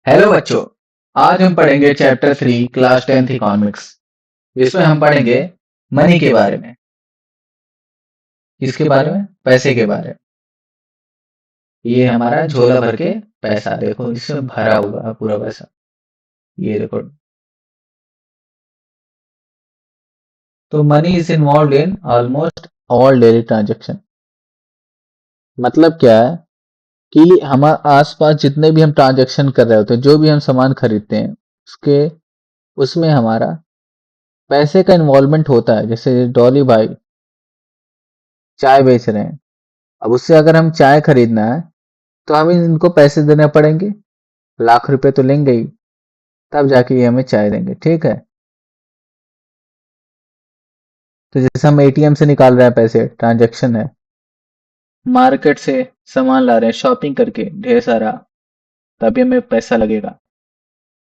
Hello बच्चों। आज हम पढ़ेंगे चैप्टर 3 क्लास 10th इकोनॉमिक्स। इसमें हम पढ़ेंगे मनी के बारे में। किसके बारे में? पैसे के बारे में। ये हमारा झोला भर के पैसा, देखो इसमें भरा हुआ है पूरा पैसा। ये देखो। तो money is involve in almost all daily transaction. मतलब क्या है कि हमारे आसपास जितने भी हम ट्रांजेक्शन कर रहे होते हैं, जो भी हम सामान खरीदते हैं, उसके उसमें हमारा पैसे का इन्वॉल्वमेंट होता है। जैसे डॉली भाई चाय बेच रहे हैं, अब उससे अगर हम चाय खरीदना है तो हमें इनको पैसे देने पड़ेंगे, लाख रुपए तो लेंगे ही, तब जाके ये हमें चाय देंगे। ठीक है। तो जैसे हम एटीएम से निकाल रहे हैं पैसे, ट्रांजैक्शन है। मार्केट से सामान ला रहे हैं शॉपिंग करके ढेर सारा, तभी हमें पैसा लगेगा।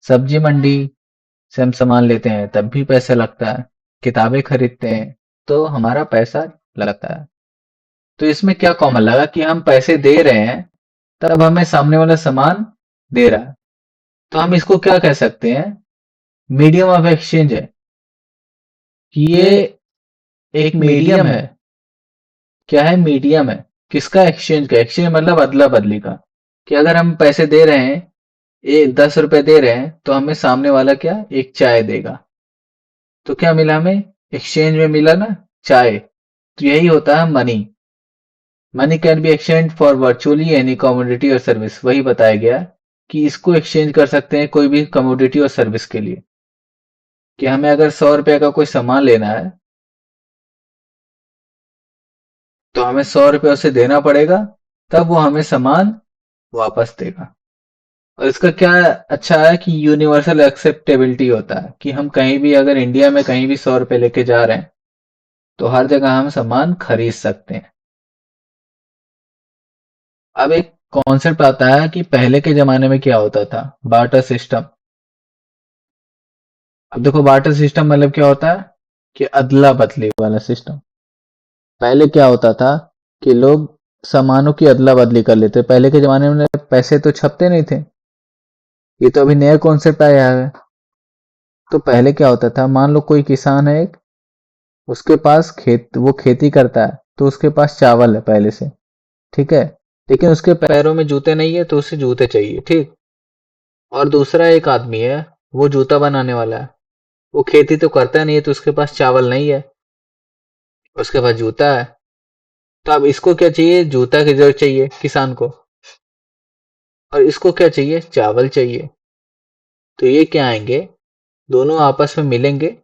सब्जी मंडी से हम सामान लेते हैं तब भी पैसा लगता है। किताबें खरीदते हैं तो हमारा पैसा लगता है। तो इसमें क्या कॉमन लगा कि हम पैसे दे रहे हैं तब हमें सामने वाला सामान दे रहा है। तो हम इसको क्या कह सकते हैं? मीडियम ऑफ एक्सचेंज है कि ये एक मीडियम है। क्या है? मीडियम है। किसका? एक्सचेंज का। एक्सचेंज मतलब अदला बदली का। कि अगर हम पैसे दे रहे हैं, ये 10 रुपए दे रहे हैं, तो हमें सामने वाला क्या? एक चाय देगा। तो क्या मिला हमें? एक्सचेंज में मिला ना, चाय। तो यही होता है money. Money can be exchange for virtually any commodity और सर्विस। वही बताया गया कि इसको एक्सचेंज कर सकते हैं कोई भी कमोडिटी और सर्विस के लिए। कि हमें अगर 100 रुपए का कोई सामान लेना है तो हमें 100 रुपये उसे देना पड़ेगा, तब वो हमें सामान वापस देगा। और इसका क्या अच्छा है कि यूनिवर्सल एक्सेप्टेबिलिटी होता है कि हम कहीं भी, अगर इंडिया में कहीं भी 100 रुपये लेके जा रहे हैं तो हर जगह हम सामान खरीद सकते हैं। अब एक कॉन्सेप्ट आता है कि पहले के जमाने में क्या होता था, बार्टर सिस्टम। अब देखो, बार्टर सिस्टम मतलब क्या होता है कि अदला बदली वाला सिस्टम। पहले क्या होता था कि लोग सामानों की अदला बदली कर लेते। पहले के जमाने में पैसे तो छपते नहीं थे, ये तो अभी नया कॉन्सेप्ट आया है। तो पहले क्या होता था, मान लो कोई किसान है एक, उसके पास खेत, वो खेती करता है, तो उसके पास चावल है पहले से। ठीक है। लेकिन उसके पैरों में जूते नहीं है तो उसे जूते चाहिए। ठीक। और दूसरा एक आदमी है, वो जूता बनाने वाला है। वो खेती तो करता नहीं है तो उसके पास चावल नहीं है, उसके पास जूता है। तो अब इसको क्या चाहिए? जूता की जरूरत चाहिए किसान को। और इसको क्या चाहिए? चावल चाहिए। तो ये क्या आएंगे, दोनों आपस में मिलेंगे,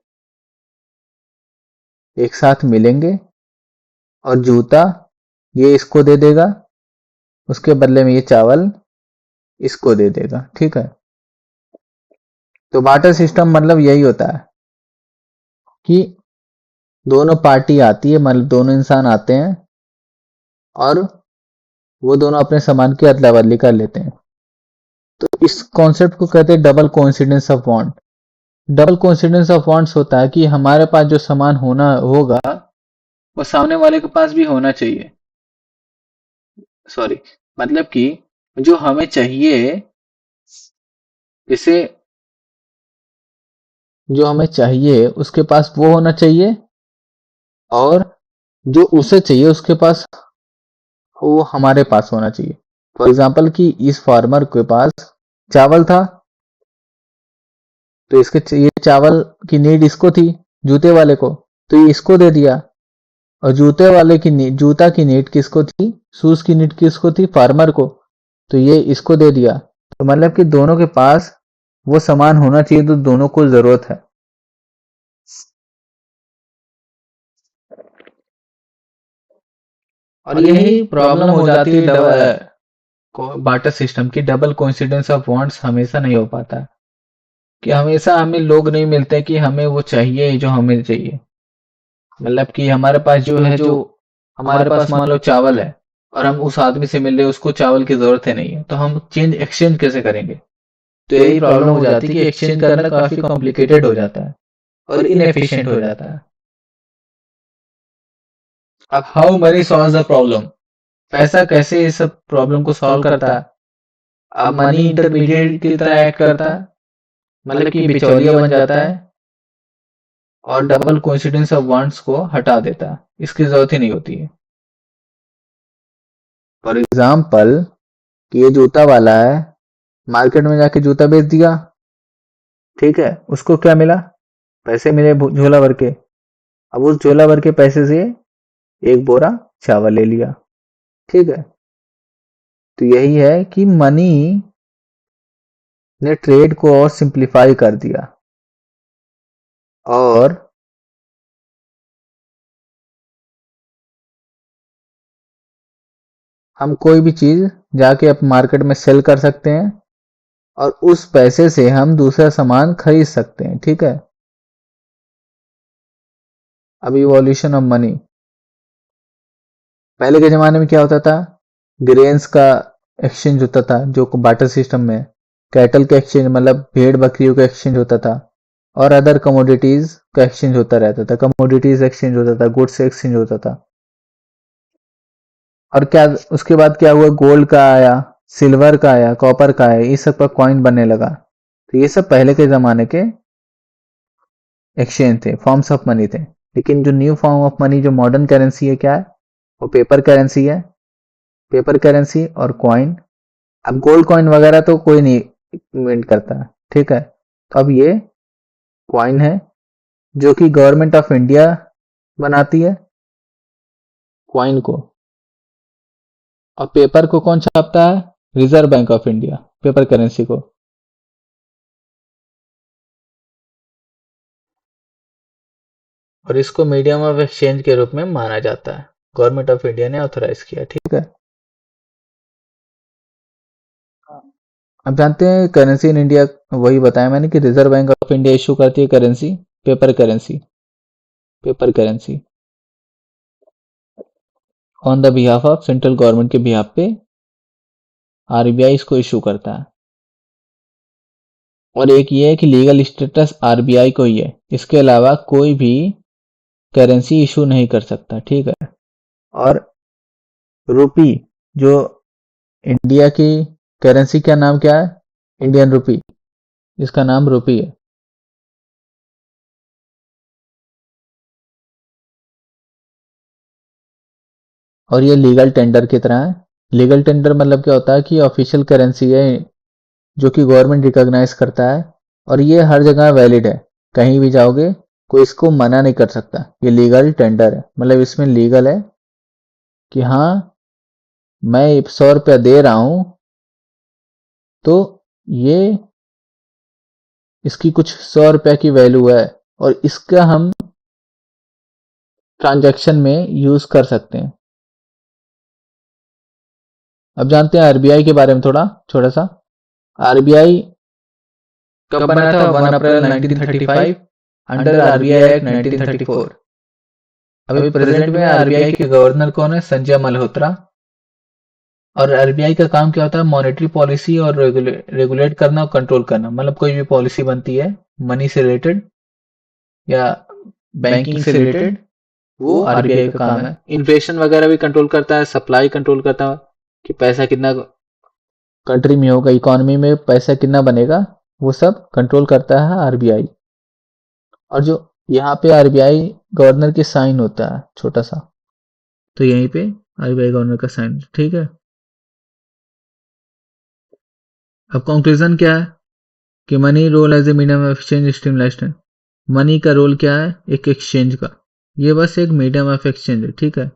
एक साथ मिलेंगे, और जूता ये इसको दे देगा, उसके बदले में ये चावल इसको दे देगा। ठीक है। तो बार्टर सिस्टम मतलब यही होता है कि दोनों पार्टी आती है, मतलब दोनों इंसान आते हैं और वो दोनों अपने सामान की अदला बदली कर लेते हैं। तो इस कॉन्सेप्ट को कहते हैं double coincidence of want. Double coincidence of wants होता है कि हमारे पास जो सामान होना होगा वो सामने वाले के पास भी होना चाहिए। सॉरी, मतलब कि जो हमें चाहिए, जैसे जो हमें चाहिए उसके पास वो होना चाहिए, और जो उसे चाहिए उसके पास वो हमारे पास होना चाहिए। फॉर एग्जाम्पल कि इस फार्मर के पास चावल था, तो इसके ये चावल की नीड इसको थी, जूते वाले को, तो ये इसको दे दिया। और जूते वाले की नीड, जूता की नीड किसको थी? शूज की नीड किसको थी? फार्मर को, तो ये इसको दे दिया। तो मतलब कि दोनों के पास वो सामान होना चाहिए, तो दोनों को जरूरत है। और यही प्रॉब्लम हो जाती है बार्टर सिस्टम की। डबल कोइंसिडेंस ऑफ वांट्स हमेशा नहीं हो पाता है, कि हमेशा हमें लोग नहीं मिलते कि हमें वो चाहिए जो हमें चाहिए। मतलब कि हमारे पास जो है, जो हमारे पास मान लो चावल है, और हम उस आदमी से मिल रहे, उसको चावल की जरूरत है नहीं है, तो हम एक्सचेंज कैसे करेंगे? तो यही प्रॉब्लम हो जाती है कि एक्सचेंज करना काफी कॉम्प्लिकेटेड हो जाता है और इनएफिशिएंट हो जाता है। अब how many solve the problem? पैसा कैसे इस सब प्रॉब्लम को सॉल्व करता है? अब मनी इंटरमीडिएट की तरह एक्ट करता है, मतलब कि बिचौलिया बन जाता है और डबल कोइंसिडेंस ऑफ वांट्स को हटा देता है, इसकी जरूरत ही नहीं होती है। फॉर एग्जाम्पल ये जूता वाला है, मार्केट में जाके जूता बेच दिया, ठीक है, उसको क्या मिला? पैसे मिले झोला भर के। अब उस झोला भर के पैसे से एक बोरा चावल ले लिया, ठीक है। तो यही है कि मनी ने ट्रेड को और सिंप्लीफाई कर दिया और हम कोई भी चीज जाके अब मार्केट में सेल कर सकते हैं और उस पैसे से हम दूसरा सामान खरीद सकते हैं, ठीक है। अब इवोल्यूशन ऑफ मनी, पहले के जमाने में क्या होता था? ग्रेन्स का एक्सचेंज होता था जो बाटर सिस्टम में, कैटल का एक्सचेंज मतलब भेड़ बकरियों का एक्सचेंज होता था और अदर कमोडिटीज का एक्सचेंज होता रहता था, कमोडिटीज एक्सचेंज होता था, गुड्स एक्सचेंज होता था। और क्या उसके बाद क्या हुआ? गोल्ड का आया, सिल्वर का आया, कॉपर का आया, ये सब का कॉइन बनने लगा। तो ये सब पहले के जमाने के एक्सचेंज थे, फॉर्म्स ऑफ मनी थे। लेकिन जो न्यू फॉर्म ऑफ मनी जो मॉडर्न करेंसी है, क्या है? वो पेपर करेंसी है, पेपर करेंसी और कॉइन। अब गोल्ड कॉइन वगैरह तो कोई नहीं इन्वेंट करता, ठीक है। तो अब ये कॉइन है जो कि गवर्नमेंट ऑफ इंडिया बनाती है कॉइन को, और पेपर को कौन छापता है? Reserve bank of India, paper currency को। और इसको मीडियम ऑफ एक्सचेंज के रूप में माना जाता है, गवर्नमेंट ऑफ इंडिया ने ऑथराइज किया, ठीक है। अब जानते हैं करेंसी इन इंडिया, वही बताया मैंने कि reserve bank of India issue करती है currency, paper currency, paper currency on the behalf of central government के बिहाफ पे आरबीआई इसको इशू करता है। और एक ये है कि लीगल स्टेटस आरबीआई को ही है, इसके अलावा कोई भी करेंसी इशू नहीं कर सकता, ठीक है। और रुपी जो इंडिया की करेंसी, का नाम क्या है? इंडियन रुपी, इसका नाम रुपी है। और ये लीगल टेंडर की तरह है। लीगल टेंडर मतलब क्या होता है कि ऑफिशियल करेंसी है जो कि गवर्नमेंट रिकॉग्नाइज करता है और ये हर जगह वैलिड है, कहीं भी जाओगे कोई इसको मना नहीं कर सकता। ये लीगल टेंडर है, मतलब इसमें लीगल है कि हाँ मैं 100 रुपया दे रहा हूं तो ये इसकी कुछ 100 रुपया की वैल्यू है और इसका हम ट्रांजैक्शन में यूज कर सकते हैं। अब जानते हैं आरबीआई के बारे में थोड़ा छोटा सा। आरबीआई कब बना था? 1 अप्रैल 1935 अंडर आरबीआई एक्ट 1934। अभी प्रेजेंट में आरबीआई के गवर्नर कौन है? संजय मल्होत्रा। और आरबीआई का काम क्या होता है? मॉनेटरी पॉलिसी और रेगुलेट करना और कंट्रोल करना, मतलब कोई भी पॉलिसी बनती है मनी से रिलेटेड या बैंकिंग से रिलेटेड, वो आरबीआई का काम है। इन्फ्लेशन वगैरह भी कंट्रोल करता है, सप्लाई कंट्रोल करता है कि पैसा कितना कंट्री में होगा, इकोनॉमी में पैसा कितना बनेगा, वो सब कंट्रोल करता है आरबीआई। और जो यहाँ पे आरबीआई गवर्नर की साइन होता है छोटा सा, तो यहीं पे आरबीआई गवर्नर का साइन, ठीक है। अब कंक्लूजन क्या है कि money role as a medium of exchange stimulation. Money का रोल क्या है? एक एक्सचेंज का, ये बस एक मीडियम ऑफ एक्सचेंज है, ठीक है।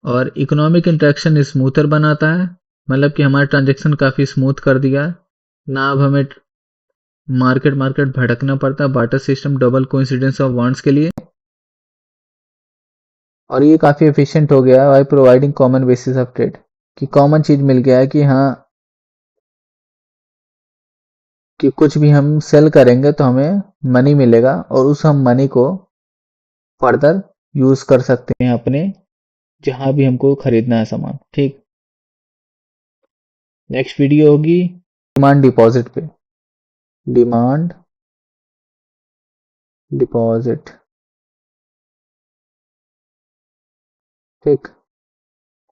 और इकोनॉमिक इंटरेक्शन स्मूथर बनाता है, मतलब कि हमारा ट्रांजेक्शन काफी स्मूथ कर दिया है ना। अब हमें मार्केट मार्केट भटकना पड़ता है barter system double coincidence of wants के लिए। और ये काफी एफिशिएंट हो गया है by providing common basis of trade, कि कॉमन चीज मिल गया है कि हाँ कि कुछ भी हम सेल करेंगे तो हमें मनी मिलेगा और उस हम मनी को फर्दर यूज कर सकते हैं अपने जहां भी हमको खरीदना है सामान, ठीक। नेक्स्ट वीडियो होगी डिमांड डिपॉजिट पे, डिमांड डिपॉजिट, ठीक।